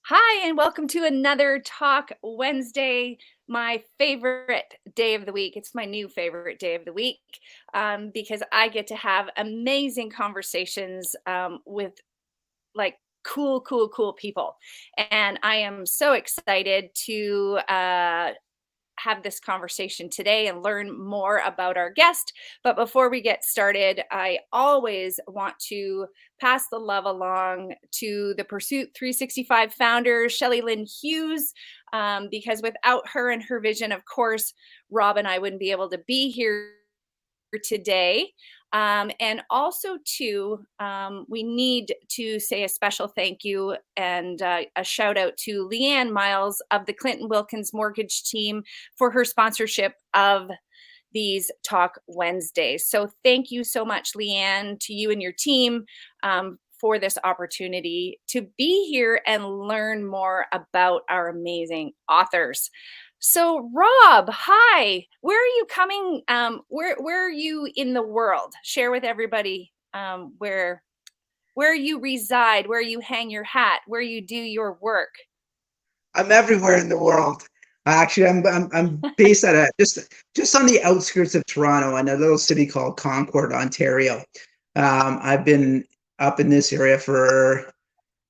Hi, and welcome to another Talk Wednesday, my favorite day of the week. It's my new favorite day of the week because I get to have amazing conversations with like cool people. And I am so excited to have this conversation today and learn more about our guest. But before we get started, I always want to pass the love along to the Pursuit 365 founder, Shelly Lynn Hughes, because without her and her vision, of course, Rob and I wouldn't be able to be here today. And also, too, we need to say a special thank you and a shout out to Leanne Miles of the Clinton Wilkins Mortgage Team for her sponsorship of these Talk Wednesdays. So thank you so much, Leanne, to you and your team for this opportunity to be here and learn more about our amazing authors. So Rob, hi. Where are you coming? Where are you in the world? Share with everybody where you reside, where you hang your hat, where you do your work. I'm everywhere in the world. Actually, I'm based at just on the outskirts of Toronto in a little city called Concord, Ontario. I've been up in this area for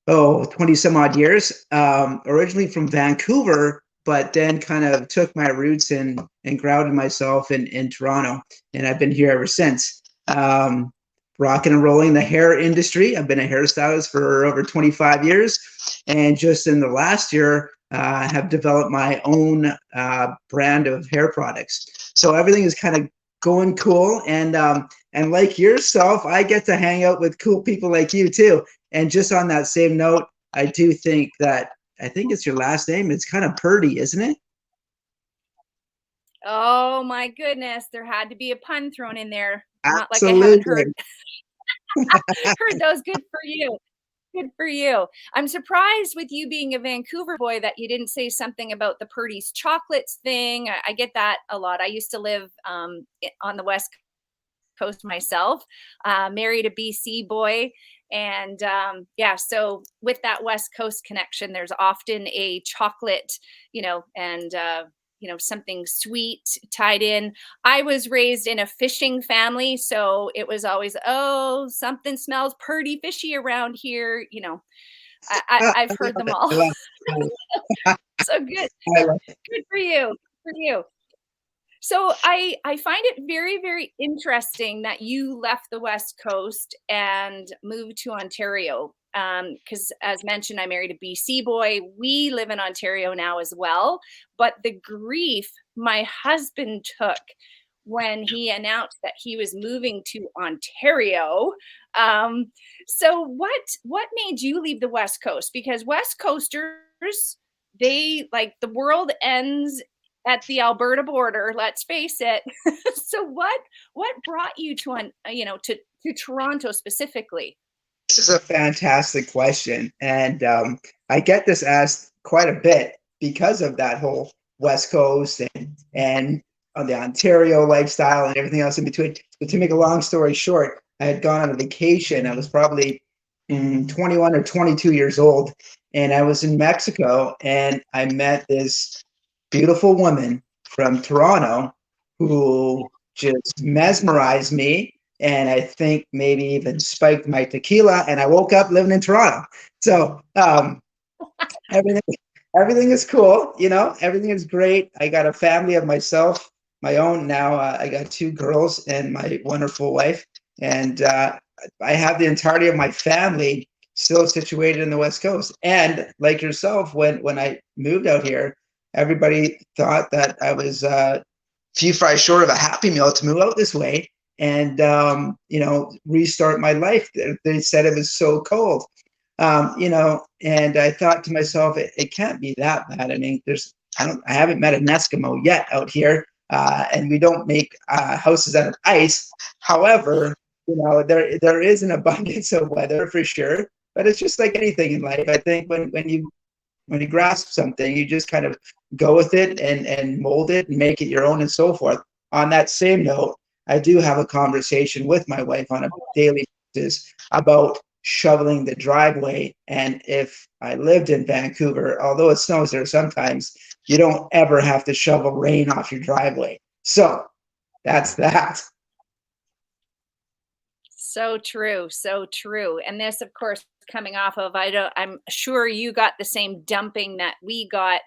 20 some odd years. Originally from Vancouver, but then kind of took my roots and grounded myself in Toronto, and I've been here ever since. Rocking and rolling the hair industry. I've been a hairstylist for over 25 years, and just in the last year, have developed my own brand of hair products. So everything is kind of going cool, and like yourself, I get to hang out with cool people like you too. And just on that same note, I do think that I think it's your last name. It's kind of Purdy, isn't it? Oh my goodness, there had to be a pun thrown in there. Not like I haven't heard Absolutely. heard those. Good for you. Good for you. I'm surprised with you being a Vancouver boy that you didn't say something about the Purdy's chocolates thing. I get that a lot. I used to live on the West Coast myself, married a BC boy. And yeah, so with that West Coast connection, there's often a chocolate, and something sweet tied in. I was raised in a fishing family, so it was always, oh, something smells pretty fishy around here. I've heard them all. I love it. So good, I love it. good for you, for you. So I find it very, very interesting that you left the West Coast and moved to Ontario. Because as mentioned, I married a BC boy. We live in Ontario now as well. But the grief my husband took when he announced that he was moving to Ontario. Um, so what made you leave the West Coast? Because West Coasters, they like the world ends at the Alberta border, let's face it. So what brought you to Toronto specifically? This is a fantastic question, and I get this asked quite a bit because of that whole West Coast and on the Ontario lifestyle and everything else in between. But to make a long story short, I had gone on a vacation. I was probably 21 or 22 years old, and I was in Mexico, and I met this beautiful woman from Toronto who just mesmerized me, and I think maybe even spiked my tequila, and I woke up living in Toronto. So everything everything is cool, everything is great. I got a family of myself, my own now. I got two girls and my wonderful wife, and I have the entirety of my family still situated in the West Coast. And like yourself, when I moved out here, everybody thought that I was few fries short of a Happy Meal to move out this way and restart my life. They said it was so cold, and I thought to myself, it can't be that bad. I mean, I haven't met an Eskimo yet out here, and we don't make houses out of ice. However, there is an abundance of weather for sure, but it's just like anything in life. I think when you grasp something, you just kind of go with it and mold it and make it your own and so forth. On that same note, I do have a conversation with my wife on a daily basis about shoveling the driveway. And if I lived in Vancouver, although it snows there sometimes, you don't ever have to shovel rain off your driveway. So that's that. So true, so true. And this, of course, coming off of I'm sure you got the same dumping that we got.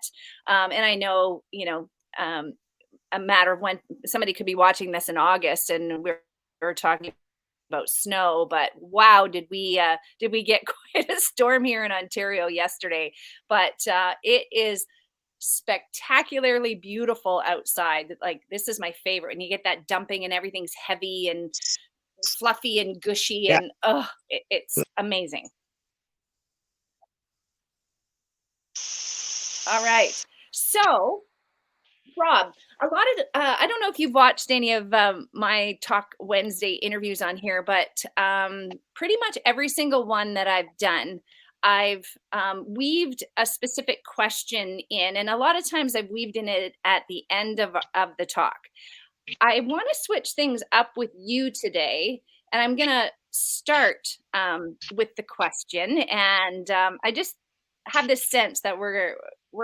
And I know, a matter of when somebody could be watching this in August and we're talking about snow, but wow, did we get quite a storm here in Ontario yesterday. But it is spectacularly beautiful outside. Like, this is my favorite. And you get that dumping and everything's heavy and fluffy and gushy, Yeah. and it's amazing. All right. So, Rob, a lot of I don't know if you've watched any of my Talk Wednesday interviews on here, but pretty much every single one that I've done, I've weaved a specific question in, and a lot of times I've weaved in it at the end of the talk. I want to switch things up with you today, and I'm going to start with the question. And I just have this sense that we're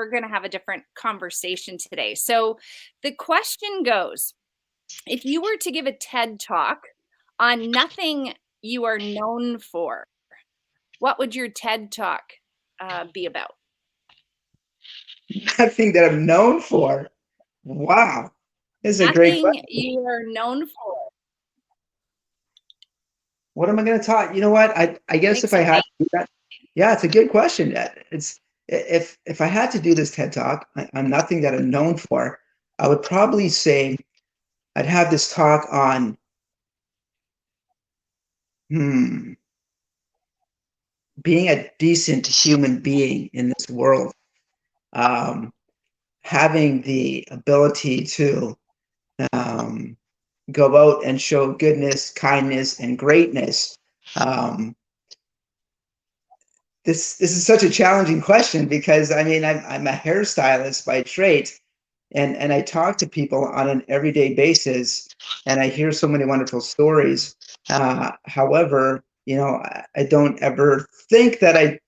going to have a different conversation today. So the question goes: if you were to give a TED talk on nothing you are known for, what would your TED talk be about? Nothing that I'm known for. Wow. This is a great Nothing question. you are known for. What am I going to talk? You know what? I guess Think if I so. had to do that, yeah, it's a good question. It's if I had to do this TED talk on nothing that I'm known for, I would probably say I'd have this talk on hmm, being a decent human being in this world, um, having the ability to um, go out and show goodness, kindness, and greatness. Um, this is such a challenging question because I mean I'm a hairstylist by trade, and I talk to people on an everyday basis, and I hear so many wonderful stories. However, I don't ever think that I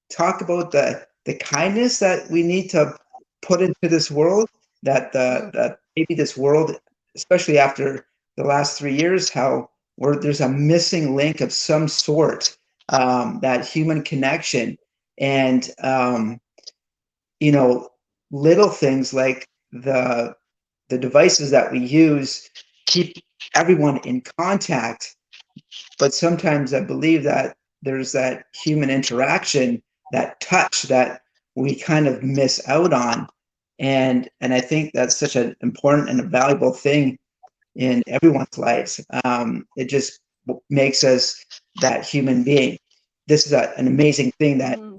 talk about the kindness that we need to put into this world. That maybe this world, especially after the last 3 years, how there's a missing link of some sort, that human connection, and you know, little things like the devices that we use keep everyone in contact, but sometimes I believe that there's that human interaction, that touch that we kind of miss out on. And I think that's such an important and a valuable thing in everyone's lives. It just makes us that human being. This is an amazing thing that Mm.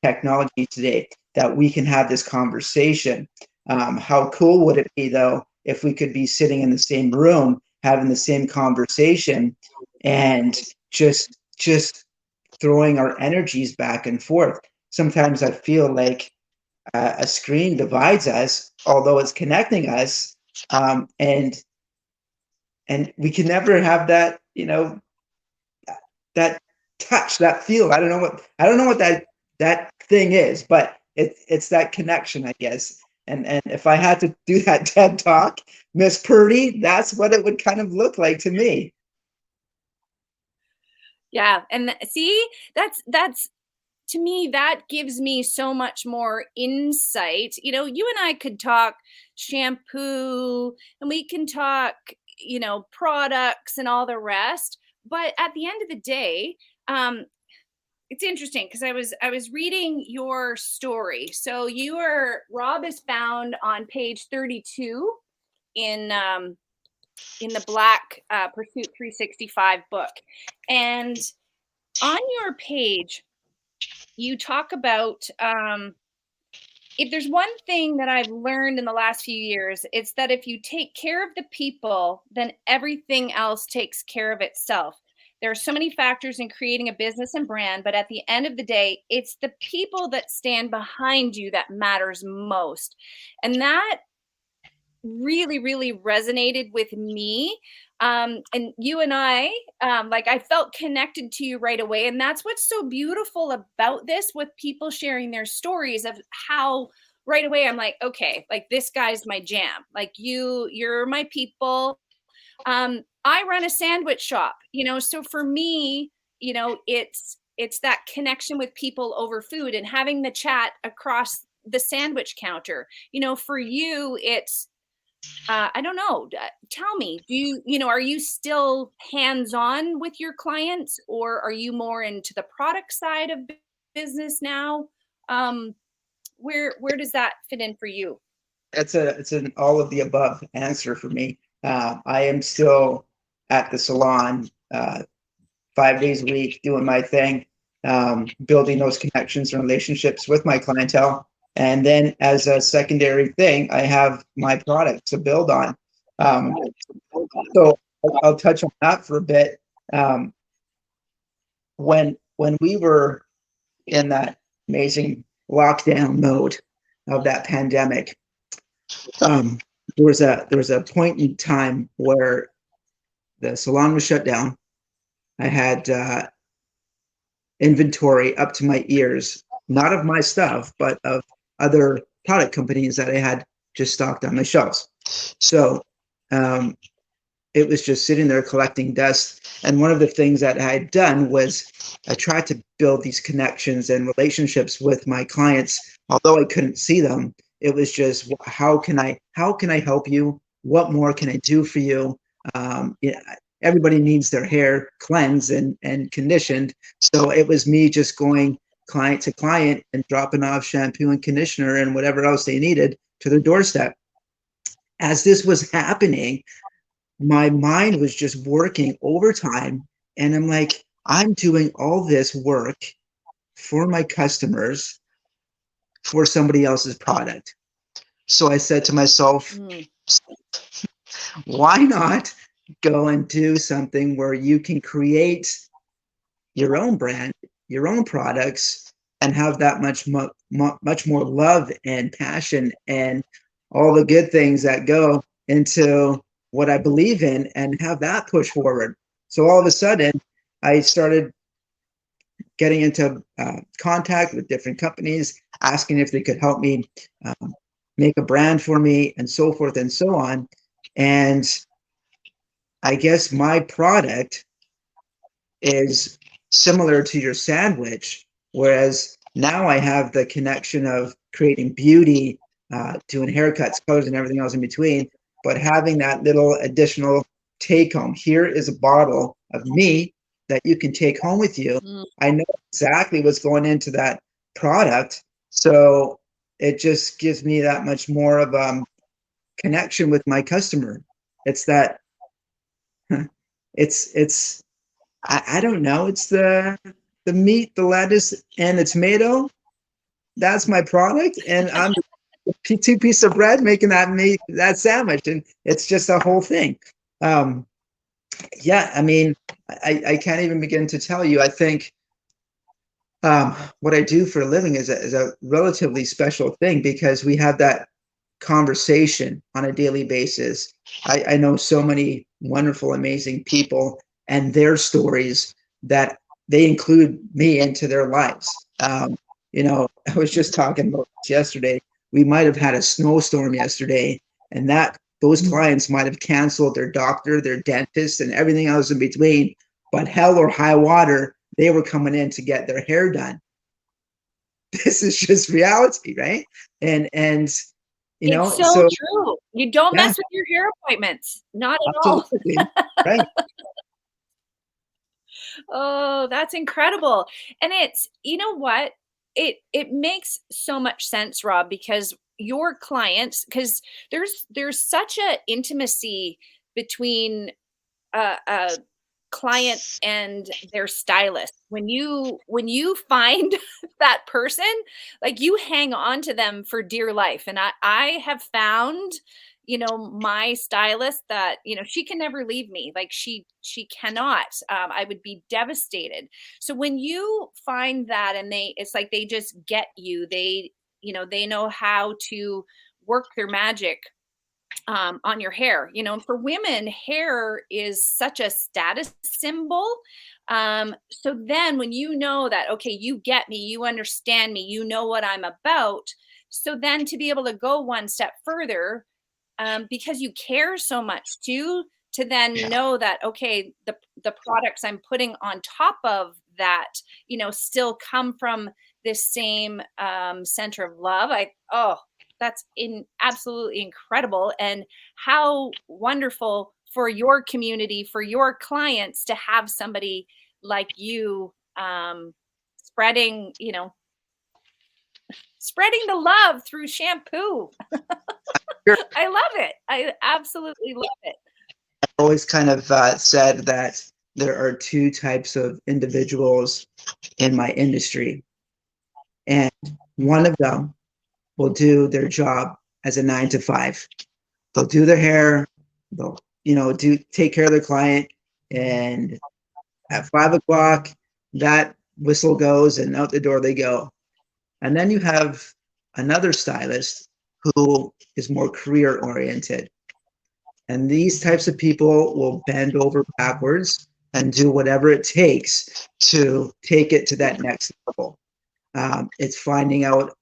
technology today, that we can have this conversation. How cool would it be though if we could be sitting in the same room having the same conversation and just throwing our energies back and forth? Sometimes I feel like a screen divides us, although it's connecting us, and we can never have that, that touch, that feel. I don't know what that thing is, but it's that connection, I guess. And if I had to do that TED talk, Miss Purdy, that's what it would kind of look like to me. Yeah, and see, that's to me, that gives me so much more insight. You and I could talk shampoo, and we can talk, products and all the rest. But at the end of the day, it's interesting because I was reading your story. So Rob is found on page 32 in the Black Pursuit 365 book, and on your page you talk about, if there's one thing that I've learned in the last few years, it's that if you take care of the people, then everything else takes care of itself. There are so many factors in creating a business and brand, but at the end of the day, it's the people that stand behind you that matters most. And that really, really resonated with me. And you and I, like I felt connected to you right away. And that's what's so beautiful about this, with people sharing their stories of how right away I'm like, okay, like this guy's my jam. Like you're my people. I run a sandwich shop, so for me, it's that connection with people over food and having the chat across the sandwich counter. For you, it's I don't know. Tell me, are you still hands-on with your clients, or are you more into the product side of business now? Um, where does that fit in for you? It's an all of the above answer for me. I am still at the salon 5 days a week doing my thing, building those connections and relationships with my clientele. And then as a secondary thing, I have my product to build on. Um, so I'll touch on that for a bit. Um, when we were in that amazing lockdown mode of that pandemic, um, there was a point in time where the salon was shut down. I had inventory up to my ears, not of my stuff, but of other product companies that I had just stocked on my shelves. So um, it was just sitting there collecting dust. And one of the things that I had done was I tried to build these connections and relationships with my clients, although I couldn't see them. It was just how can I help you? What more can I do for you? Yeah, everybody needs their hair cleansed and conditioned. So it was me just going client to client and dropping off shampoo and conditioner and whatever else they needed to their doorstep. As this was happening, my mind was just working overtime. And I'm like, I'm doing all this work for my customers for somebody else's product. So I said to myself, Mm. why not go and do something where you can create your own brand, your own products, and have that much more love and passion and all the good things that go into what I believe in, and have that push forward. So all of a sudden, I started getting into contact with different companies, asking if they could help me make a brand for me, and so forth and so on. And I guess my product is similar to your sandwich, whereas now I have the connection of creating beauty, doing haircuts, colors, and everything else in between, but having that little additional take home. Here is a bottle of me that you can take home with you. Mm. I know exactly what's going into that product. So it just gives me that much more of connection with my customer. It's that it's I don't know. It's the meat, the lettuce, and the tomato. That's my product, and I'm two pieces of bread making that sandwich, and it's just a whole thing. Um, yeah, I mean, I can't even begin to tell you. I think what I do for a living is a relatively special thing, because we have that conversation on a daily basis. I know so many wonderful, amazing people and their stories that they include me into their lives. I was just talking about this yesterday. We might have had a snowstorm yesterday, and that those clients might have canceled their doctor, their dentist, and everything else in between. But hell or high water, they were coming in to get their hair done. This is just reality, right? And It's so so true. You don't yeah, mess with your hair appointments, not at all. absolutely. Right. Oh, that's incredible. And it's, you know what? It makes so much sense, Rob, because your clients, because there's such a intimacy between a client and their stylist. When you find that person, like you hang on to them for dear life. And I have found, my stylist that, she can never leave me. Like she cannot. I would be devastated. So when you find that, and it's like they just get you. They know how to work their magic on your hair. For women, hair is such a status symbol. So then when you know that, okay, you get me, you understand me, you know what I'm about. So then to be able to go one step further, because you care so much too, to then Yeah. know that, okay, the products I'm putting on top of that, still come from this same center of love. That's in absolutely incredible, and how wonderful for your community, for your clients, to have somebody like you, spreading, spreading the love through shampoo. Sure. I love it. I absolutely love it. Always kind of said that there are two types of individuals in my industry, and one of them will do their job as a 9 to 5. They'll do their hair, they'll do take care of their client, and at 5 o'clock that whistle goes and out the door they go. And then you have another stylist who is more career oriented. And these types of people will bend over backwards and do whatever it takes to take it to that next level. It's finding out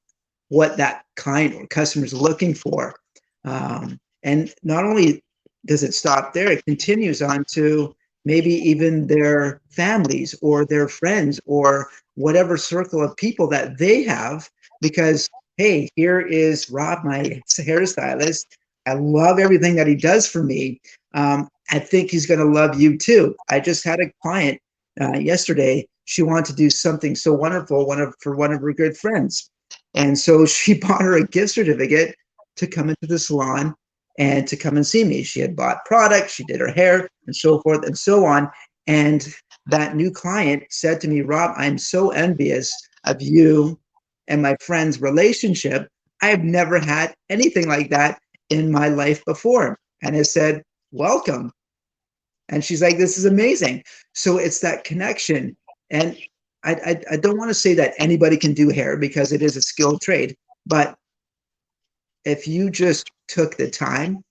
what that client or customer is looking for. And not only does it stop there, it continues on to maybe even their families or their friends or whatever circle of people that they have. Because, hey, here is Rob, my hairstylist. I love everything that he does for me. I think he's going to love you too. I just had a client yesterday. She wanted to do something so wonderful for one of her good friends. And so she bought her a gift certificate to come into the salon and to come and see me. She had bought products, she did her hair, and so forth and so on. And that new client said to me, Rob, I'm so envious of you and my friend's relationship. I have never had anything like that in my life before. And I said, welcome. And she's like, this is amazing. So it's that connection. And I don't want to say that anybody can do hair because it is a skilled trade. But if you just took the time,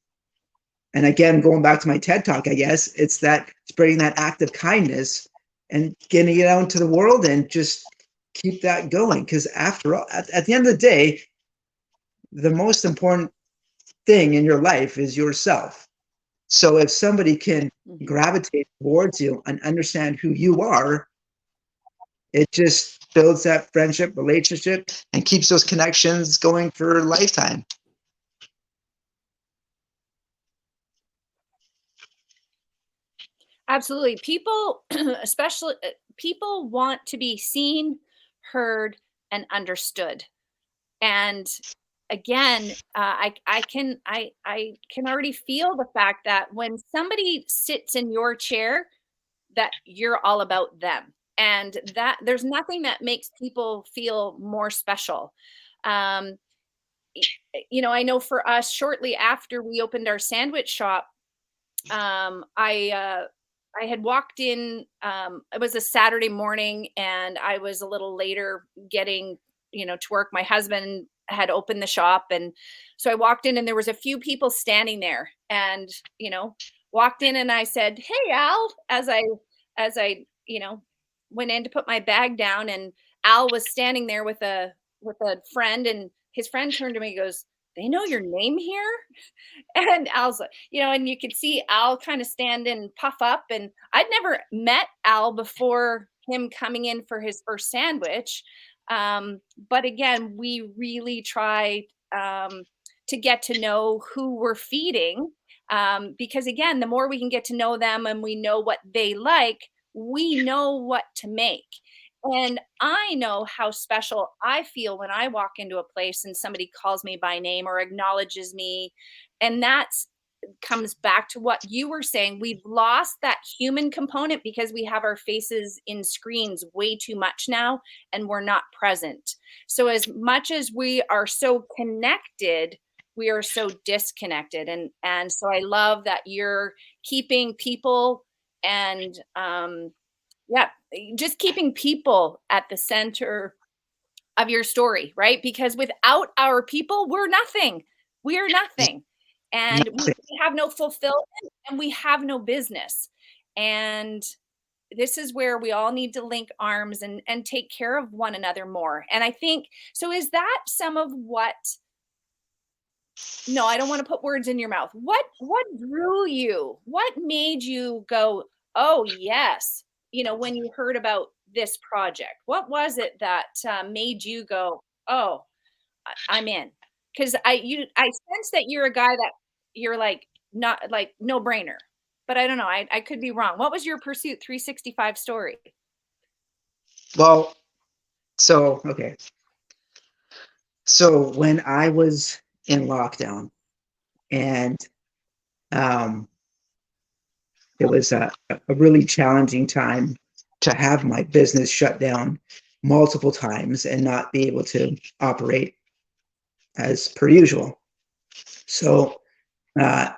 and again, going back to my TED talk, I guess it's that spreading that act of kindness and getting it out into the world and just keep that going. Because after all, at the end of the day, the most important thing in your life is yourself. So if somebody can Mhm. gravitate towards you and understand who you are, it just builds that friendship, relationship, and keeps those connections going for a lifetime. Absolutely. People, especially people, want to be seen, heard, and understood. And again, I can already feel the fact that when somebody sits in your chair, that you're all about them, and that there's nothing that makes people feel more special. Um, I know for us, shortly after we opened our sandwich shop, I had walked in. It was a Saturday morning, and I was a little later getting, to work. My husband had opened the shop, and so I walked in, and there was a few people standing there, and walked in, and I said, "Hey, Al," as I went in to put my bag down, and Al was standing there with a friend, and his friend turned to me and goes, "They know your name here?" And Al's like, and you could see Al kind of stand and puff up. And I'd never met Al before him coming in for his first sandwich. But again, we really try to get to know who we're feeding. Because again, the more we can get to know them and we know what they like, we know what to make. And I know how special I feel when I walk into a place and somebody calls me by name or acknowledges me. And that's comes back to what you were saying. We've lost that human component because we have our faces in screens way too much now, and we're not present. So as much as we are so connected, we are so disconnected. And so I love that you're keeping people, and yeah, just keeping people at the center of your story, right? Because without our people, we're nothing. We are nothing. and we have no fulfillment and we have no business. And this is where we all need to link arms and take care of one another more. And I think so. Is that some of what? No, I don't want to put words in your mouth. What drew you? What made you go, "Oh, yes," when you heard about this project? What was it that made you go, "Oh, I'm in"? Because I sense that you're a guy that you're like not like no brainer, but I don't know. I could be wrong. What was your Pursuit 365 story? Well, so okay. So when I was in lockdown, and um, it was a really challenging time to have my business shut down multiple times and not be able to operate as per usual. So uh,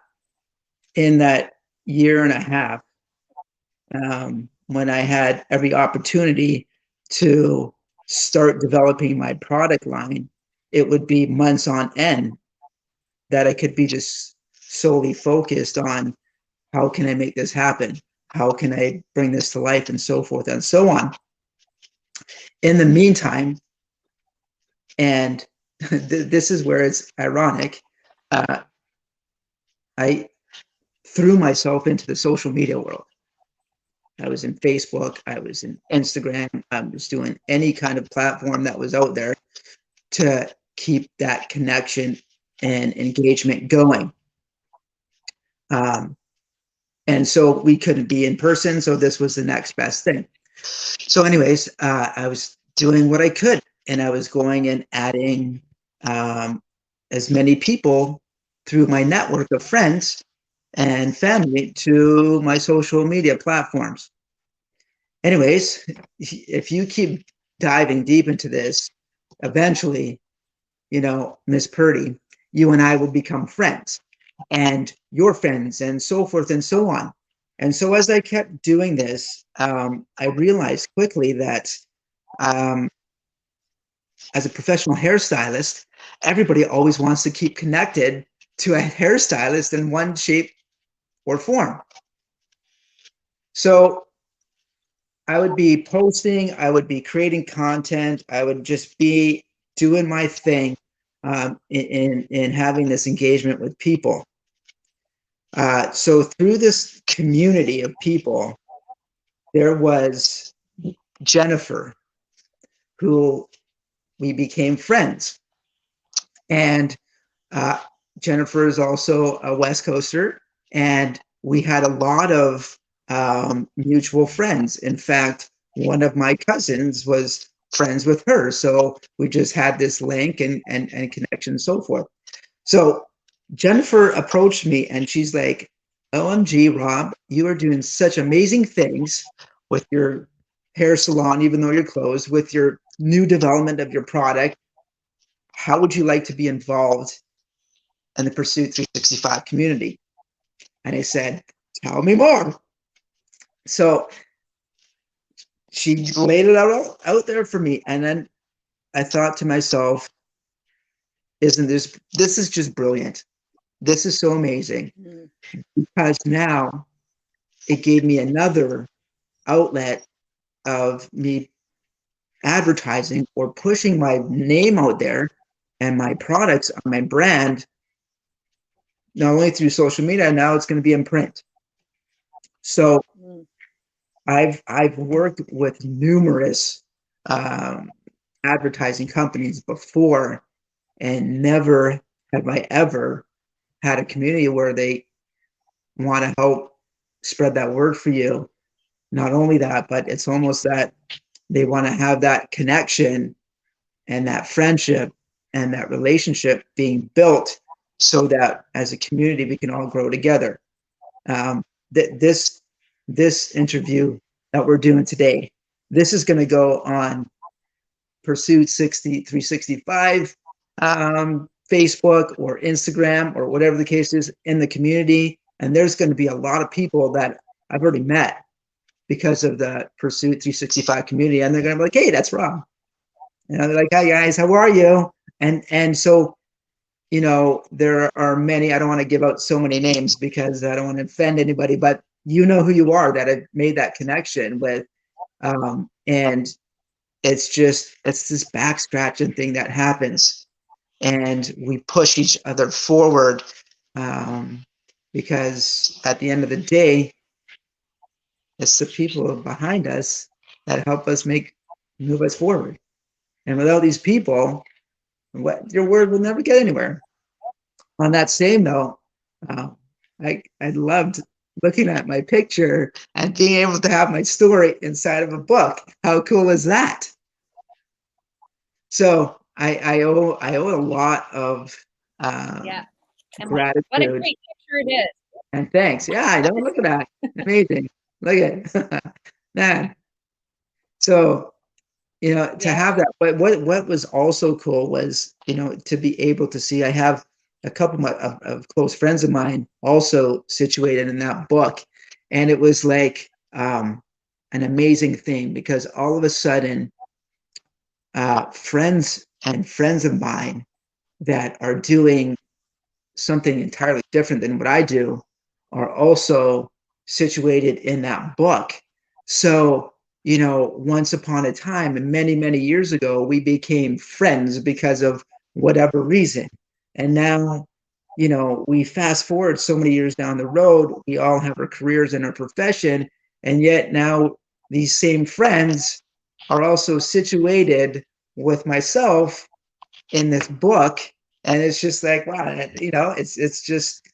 in that year and a half, when I had every opportunity to start developing my product line, it would be months on end that I could be just solely focused on how can I make this happen? How can I bring this to life, and so forth and so on. In the meantime, and this is where it's ironic, uh, I threw myself into the social media world. I was in Facebook, I was in Instagram, I was doing any kind of platform that was out there to keep that connection and engagement going. And so we couldn't be in person, so this was the next best thing. So anyways, I was doing what I could, and I was going and adding as many people through my network of friends and family to my social media platforms. Anyways, if you keep diving deep into this, eventually, Miss Purdy, you and I will become friends, and your friends, and so forth and so on. And so as I kept doing this, I realized quickly that as a professional hairstylist, everybody always wants to keep connected to a hairstylist in one shape or form. So I would be posting, I would be creating content, I would just be doing my thing in having this engagement with people. So through this community of people, there was Jennifer, who we became friends. And Jennifer is also a West Coaster, and we had a lot of mutual friends. In fact, one of my cousins was friends with her. So we just had this link and connection and so forth. So Jennifer approached me and she's like, OMG, Rob, you are doing such amazing things with your hair salon, even though you're closed, with your new development of your product. How would you like to be involved in the Pursuit 365 community? And I said, tell me more. So she laid it out there for me. And then I thought to myself, isn't this is just brilliant. This is so amazing, because now it gave me another outlet of me advertising or pushing my name out there and my products on my brand, not only through social media, now it's going to be in print. So I've worked with numerous advertising companies before, and never have I ever had a community where they want to help spread that word for you. Not only that, but it's almost that they want to have that connection and that friendship and that relationship being built, so that as a community we can all grow together. This interview that we're doing today, this is going to go on Pursuit 365 Facebook or Instagram or whatever the case is in the community. And there's going to be a lot of people that I've already met because of the Pursuit 365 community. And they're going to be like, hey, that's Rob. And they're like, hi guys, how are you? And so there are many, I don't want to give out so many names because I don't want to offend anybody, but you know who you are that have made that connection with, and it's this back scratching thing that happens, and we push each other forward, um, because at the end of the day, it's the people behind us that help us move us forward. And without these people, your word will never get anywhere. On that same note, uh, I loved looking at my picture and being able to have my story inside of a book. How cool is that? So I owe a lot of Yeah. And what a gratitude great picture it is. and thanks. Yeah, I know. Look at that. Amazing. Look at man. So to Yeah. have that. But what was also cool was, to be able to see. I have a couple of close friends of mine also situated in that book, and it was like an amazing thing because all of a sudden, friends and friends of mine that are doing something entirely different than what I do are also situated in that book. So, once upon a time, and many, many years ago, we became friends because of whatever reason. And now, we fast forward so many years down the road, we all have our careers and our profession. And yet now these same friends are also situated with myself in this book, and it's just like, wow, it's just,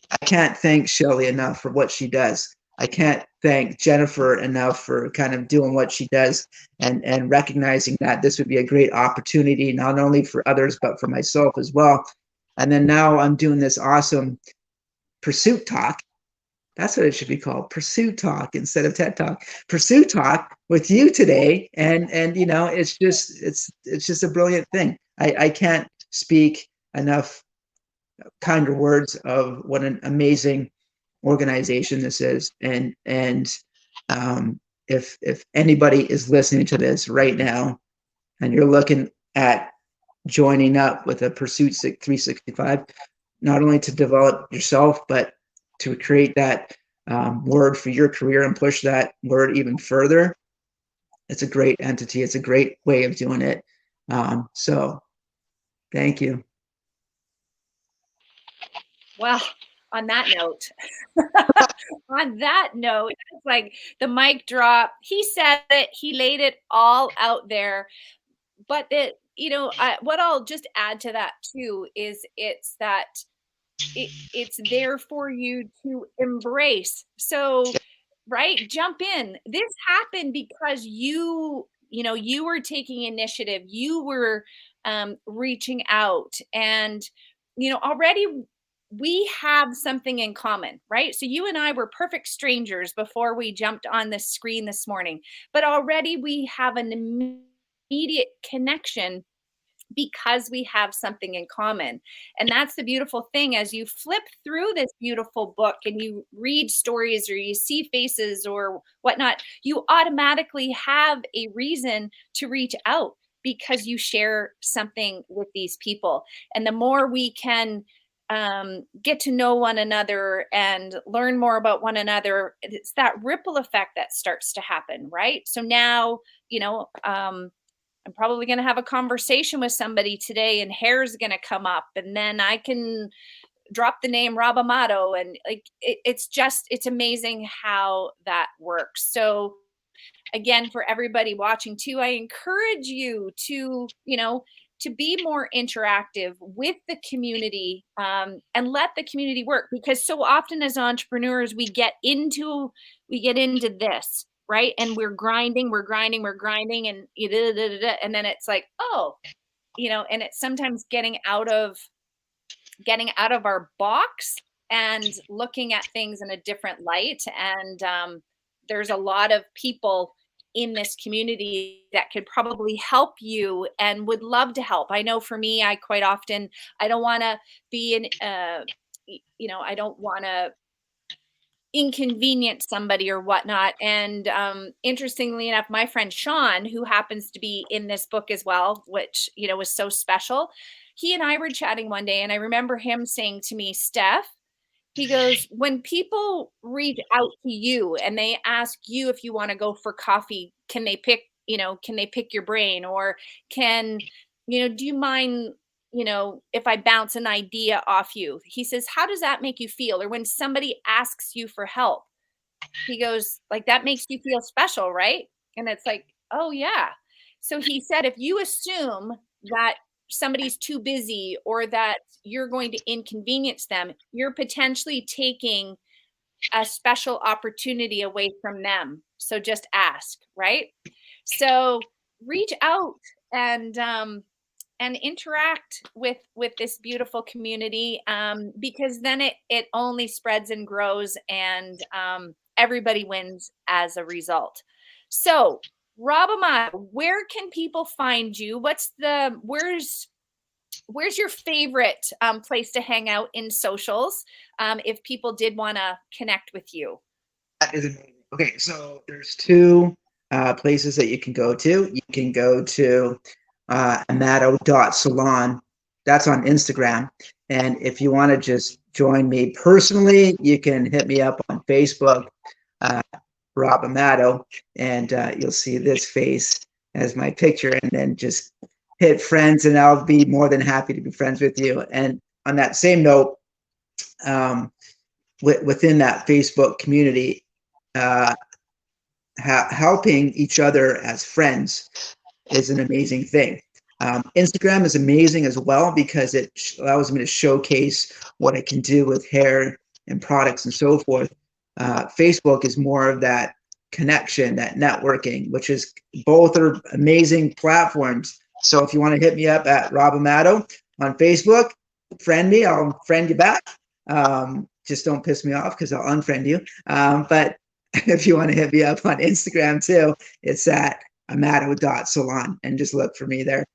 I can't thank Shelley enough for what she does. I can't thank Jennifer enough for kind of doing what she does, and recognizing that this would be a great opportunity not only for others but for myself as well. And then now I'm doing this awesome Pursuit Talk. That's what it should be called, Pursuit Talk instead of TED Talk. Pursuit Talk with you today, and it's just a brilliant thing. I can't speak enough kinder words of what an amazing organization this is, and if anybody is listening to this right now and you're looking at joining up with a Pursuit 365, not only to develop yourself, but to create that word for your career and push that word even further. It's a great entity. It's a great way of doing it. So thank you. Well, on that note, on that note, it's like the mic drop. He said it, he laid it all out there. But what I'll just add to that too is it's that it's there for you to embrace. So, right, jump in. This happened because you were taking initiative. You were reaching out, and already we have something in common, right? So you and I were perfect strangers before we jumped on the screen this morning, but already we have an immediate connection because we have something in common. And that's the beautiful thing. As you flip through this beautiful book and you read stories or you see faces or whatnot, you automatically have a reason to reach out because you share something with these people. And the more we can get to know one another and learn more about one another, it's that ripple effect that starts to happen, right? So now, I'm probably going to have a conversation with somebody today and hair's going to come up, and then I can drop the name Rob Amado, and like it's amazing how that works. So again, for everybody watching too, I encourage you to be more interactive with the community, and let the community work, because so often as entrepreneurs we get into this, right, and we're grinding and and then it's like, oh, and it's sometimes getting out of our box and looking at things in a different light. And there's a lot of people in this community that could probably help you and would love to help. I know for me, I quite often, I don't want to be I don't want to inconvenience somebody or whatnot. And interestingly enough, my friend Sean, who happens to be in this book as well, which was so special, he and I were chatting one day, and I remember him saying to me, Steph, he goes, when people reach out to you and they ask you if you want to go for coffee, can they pick your brain, or can, do you mind, if I bounce an idea off you? He says, how does that make you feel? Or when somebody asks you for help, he goes, like, that makes you feel special, right? And it's like, oh, yeah. So he said, if you assume that somebody's too busy or that you're going to inconvenience them, you're potentially taking a special opportunity away from them. So just ask, right? So reach out and interact with this beautiful community, because then it only spreads and grows, and everybody wins as a result. So, Rob Amado, where can people find you? Where's your favorite place to hang out in socials, if people did want to connect with you? That is amazing. Okay, so there's two places that you can go to. You can go to Amado.salon. That's on Instagram. And if you want to just join me personally, you can hit me up on Facebook, Rob Amado, and you'll see this face as my picture, and then just hit friends, and I'll be more than happy to be friends with you. And on that same note, within that Facebook community, helping each other as friends is an amazing thing. Instagram is amazing as well because it allows me to showcase what I can do with hair and products and so forth. Facebook is more of that connection, that networking, which is both are amazing platforms. So if you want to hit me up at Rob Amado on Facebook, friend me, I'll friend you back. Just don't piss me off because I'll unfriend you. But if you want to hit me up on Instagram too, it's at amado.salon, and just look for me there.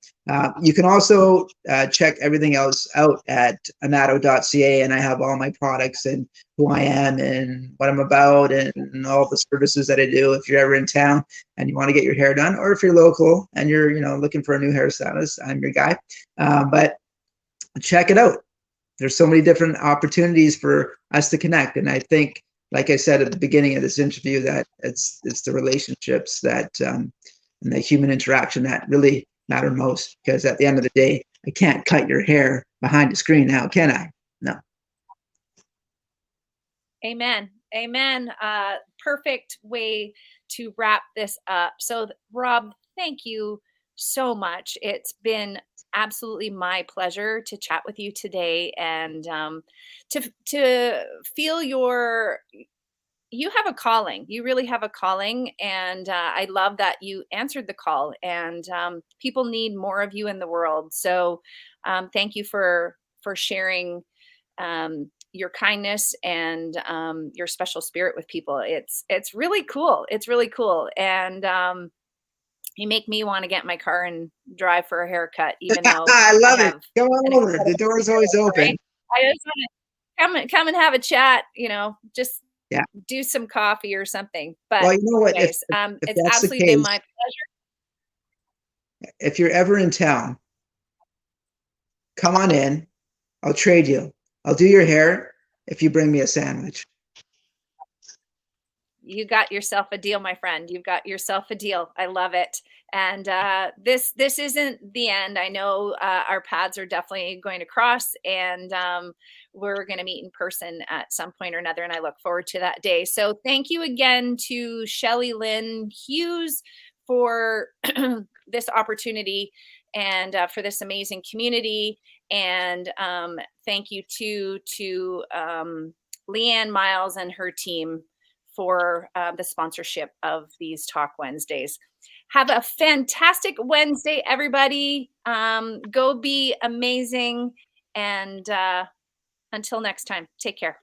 You can also check everything else out at amado.ca, and I have all my products and who I am and what I'm about and all the services that I do. If you're ever in town and you want to get your hair done, or if you're local and you're looking for a new hairstylist, I'm your guy. But check it out. There's so many different opportunities for us to connect, and I think, like I said at the beginning of this interview, that it's the relationships that and the human interaction that really matter most. Because at the end of the day, I can't cut your hair behind a screen now, can I? No. Amen. Amen. Perfect way to wrap this up. So, Rob, thank you so much. It's been absolutely my pleasure to chat with you today, and to feel you have a calling. You really have a calling, and I love that you answered the call. And people need more of you in the world. So, thank you for sharing your kindness and your special spirit with people. It's really cool. It's really cool, and you make me want to get in my car and drive for a haircut, even though I I love it. have Come on an over. The incredible door is always schedule, open. right? I just want to come and have a chat. Just Yeah. do some coffee or something. But Well, you know what? If, anyways, if it's that's the absolutely been case, my pleasure. if you're ever in town, come on in. I'll trade you. I'll do your hair if you bring me a sandwich. You got yourself a deal, my friend. You've got yourself a deal. I love it. And this isn't the end. I know our paths are definitely going to cross, and we're going to meet in person at some point or another. And I look forward to that day. So thank you again to Shelly Lynn Hughes for this opportunity, and for this amazing community. And thank you to Leanne Miles and her team for the sponsorship of these Talk Wednesdays. Have a fantastic Wednesday, everybody. Go be amazing. And until next time, take care.